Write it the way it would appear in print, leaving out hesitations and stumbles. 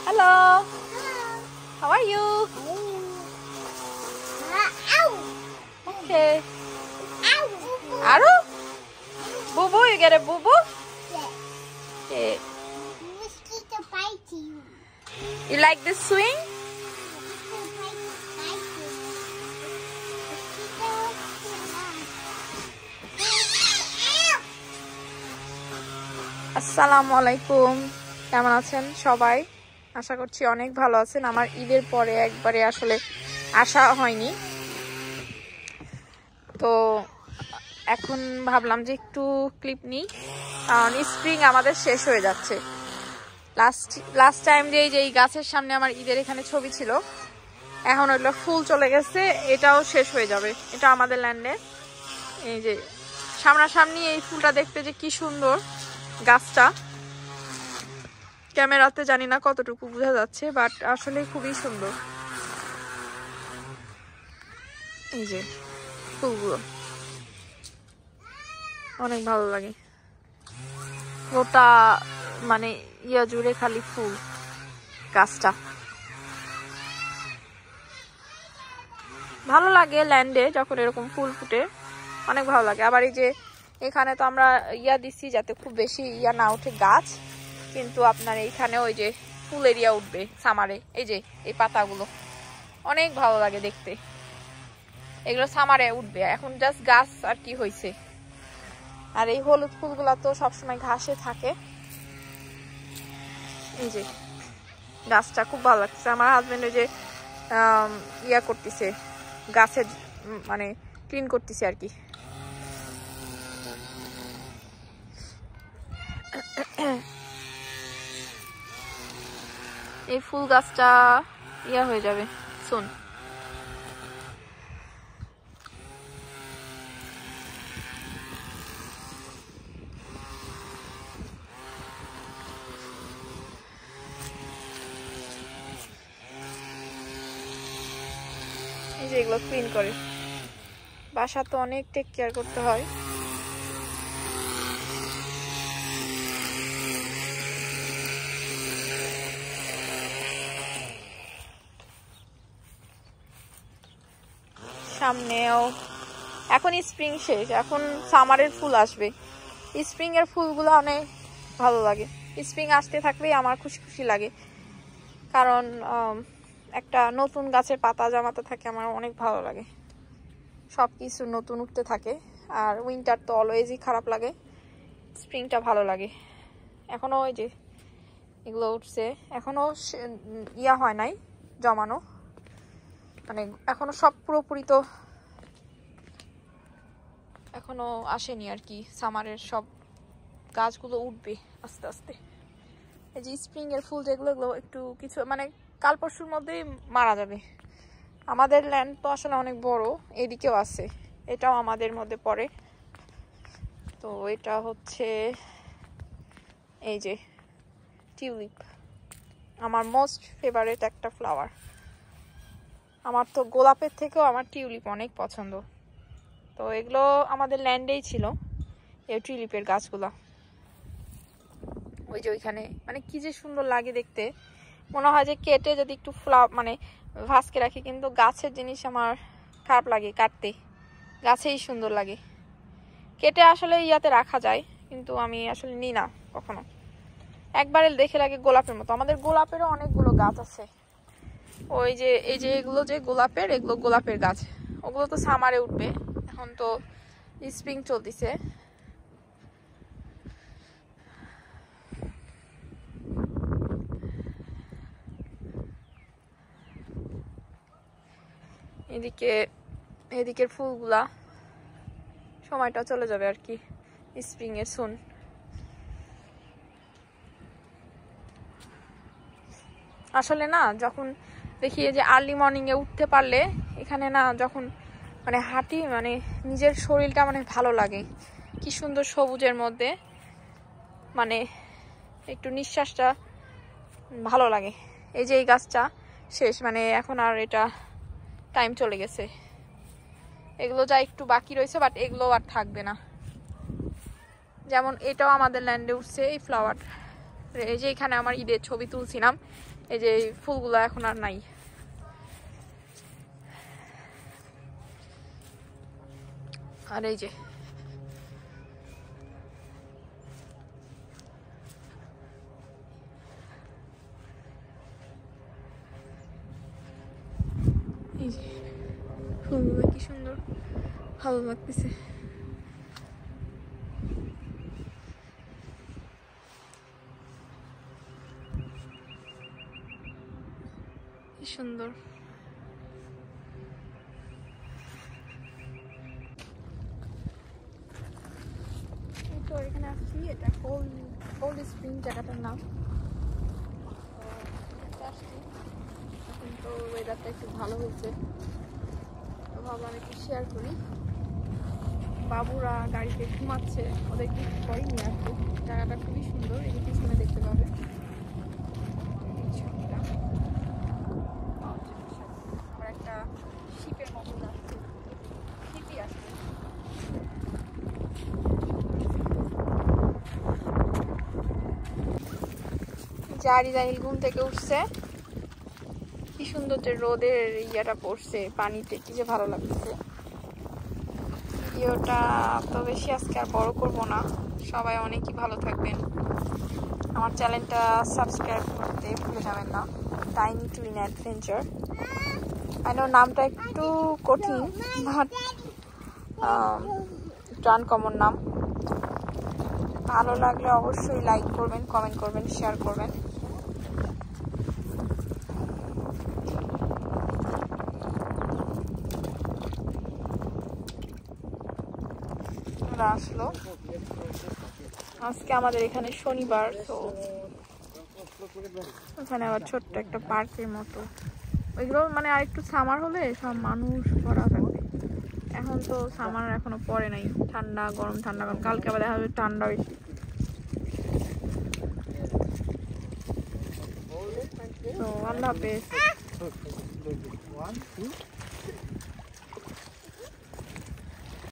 Hello. How are you? Okay. Aru? Boo boo, you get a boo boo? Okay. Mosquito bite you. You like this swing? আসসালামু আলাইকুম, কেমন আছেন সবাই? আশা করছি অনেক ভালো আছেন। আমার ঈদের পরে একবারে আসলে আসা হয়নি, তো এখন ভাবলাম যে একটু ক্লিপ নিই, কারণ স্প্রিং আমাদের শেষ হয়ে যাচ্ছে। লাস্ট টাইম যে এই গাছের সামনে আমার ঈদের এখানে ছবি ছিল, এখন ওইগুলো ফুল চলে গেছে, এটাও শেষ হয়ে যাবে। এটা আমাদের ল্যান্ডে এই যে সামনাসামনি এই ফুলটা দেখতে যে কি সুন্দর গাছটা, ক্যামেরাতে জানি না কতটুকু বোঝা যাচ্ছে, বাট আসলে খুবই সুন্দর। এই যে ফুলগুলো অনেক ভালো লাগে, গোটা মানে ইয়া জুড়ে খালি ফুল গাছটা। ভালো লাগে ল্যান্ডে যখন এরকম ফুল ফুটে, অনেক ভালো লাগে। আবার এই যে এখানে তো আমরা ইয়া দিচ্ছি যাতে খুব বেশি ইয়া না ওঠে গাছ, কিন্তু আপনার এইখানে ওই যে ফুল এরিয়া উঠবে সামারে। এই যে এই পাতাগুলো অনেক ভালো লাগে দেখতে, এগুলো সামারে উঠবে। এখন জাস্ট গাছ আর কি হয়েছে। আর এই হলুদ ফুলগুলা তো সবসময় ঘাসে থাকে। এই যে গাছটা খুব ভালো লাগছে। আমার হাজবেন্ড ওই যে ইয়া করতেছে, গাছের মানে ক্লিন করতেছে আর কি। এই ফুল গাছটা ইয়া হয়ে যাবে শুন। এই যে এগুলো ক্লিন করে, বাসা তো অনেক টেক কেয়ার করতে হয়। সামনেও এখন স্প্রিং শেষ, এখন সামারের ফুল আসবে। স্প্রিং এর ফুলগুলো অনেক ভালো লাগে, স্প্রিং আসতে থাকলেই আমার খুশি খুশি লাগে, কারণ একটা নতুন গাছের পাতা জমাতে থাকে, আমার অনেক ভালো লাগে। সব কিছু নতুন উঠতে থাকে, আর উইন্টার তো অলওয়েজই খারাপ লাগে, স্প্রিংটা ভালো লাগে। এখনো ওই যে এগুলো উঠছে, এখনো ইয়া হয় নাই জমানো, মানে এখনো সব পুরোপুরি তো এখনো আসেনি আর কি। সামারের সব গাছগুলো উঠবে আস্তে আস্তে। এই যে স্প্রিং এর ফুল যেগুলো, এগুলো একটু কিছু মানে কাল পরশুর মধ্যেই মারা যাবে। আমাদের ল্যান্ড তো আসলে অনেক বড়, এদিকেও আছে, এটাও আমাদের মধ্যে পড়ে। তো এটা হচ্ছে এই যে টিউলিপ, আমার মোস্ট ফেভারিট একটা ফ্লাওয়ার। আমার তো গোলাপের থেকেও আমার টিউলিপ অনেক পছন্দ। তো এগুলো আমাদের ল্যান্ডেই ছিল, এই টিউলিপের গাছগুলো। ওই যে ওইখানে মানে কি যে সুন্দর লাগে দেখতে, মনে হয় যে কেটে যদি একটু মানে ভাসকে রাখি, কিন্তু গাছের জিনিস আমার খারাপ লাগে কাটতে, গাছেই সুন্দর লাগে। কেটে আসলে ইয়াতে রাখা যায়, কিন্তু আমি আসলে নিই না কখনো। একবারে দেখে লাগে গোলাপের মতো। আমাদের গোলাপেরও অনেকগুলো গাছ আছে। ওই যে এই যে এগুলো যে গোলাপের, এগুলো গোলাপের গাছ, ওগুলো তো সামারে উঠবে। এখন তো স্প্রিং চলতেছে। এদিকের ফুলগুলা সময়টা চলে যাবে আর কি স্প্রিং এর সুন। আসলে না যখন দেখি যে আর্লি মর্নিং এ উঠতে পারলে এখানে না, যখন মানে হাঁটি, মানে নিজের শরীরটা মানে ভালো লাগে, কি সুন্দর সবুজের মধ্যে, মানে একটু নিঃশ্বাসটা ভালো লাগে। এই যে এই গাছটা শেষ, মানে এখন আর এটা টাইম চলে গেছে। এগুলো যা একটু বাকি রয়েছে, বাট এগুলো আর থাকবে না। যেমন এটাও আমাদের ল্যান্ডে উঠছে এই ফ্লাওয়ার। এই যে এখানে আমার ঈদের ছবি তুলছিলাম, এই যে এই ফুলগুলো এখন আর নাই। আর এই যে ফুলগুলো কি সুন্দর, ভালো লাগতেছে। কি সুন্দর। তো এখানে আসছি, এটা কোল্ড স্প্রিং জায়গাটার নাম। আসছি এখন তো ওয়েদারটা একটু ভালো হয়েছে, তো ভাবলাম একটু শেয়ার করি। বাবুরা গাড়িতে ঘুমাচ্ছে, ওদেরকে একটু পরে নিয়ে আসবো। জায়গাটা খুবই সুন্দর, এই যে পিছনে দেখতে পাবে আবার একটা শিপের মতো যাচ্ছে, শিপই আসছে। জাহিল ঘুম থেকে উঠছে, কি সুন্দর যে রোদের ইয়াটা পড়ছে পানিতে, কি যে ভালো লাগছে। ভিডিওটা তো বেশি আজকে আর বড় করব না, সবাই অনেকই ভালো থাকবেন। আমার চ্যানেলটা সাবস্ক্রাইব করতে ভুলে যাবেন না, tiny twin adventure. I know নামটা একটু কঠিন, বাট একটু আনকমন নাম। ভালো লাগলে অবশ্যই লাইক করবেন, কমেন্ট করবেন, শেয়ার করবেন। আসলো আজকে আমাদের এখানে শনিবার, তো ওখানে আবার ছোট্ট একটা পার্কের মতো। ওইগুলো মানে আরেকটু সামার হলে সব মানুষ ভরা থাকবে। এখন তো সামার এখনো পরে নাই, ঠান্ডা গরম ঠান্ডা গরম, কালকে আবার দেখা যাবে ঠান্ডা বেশি। তো আল্লাহ হাফেজ।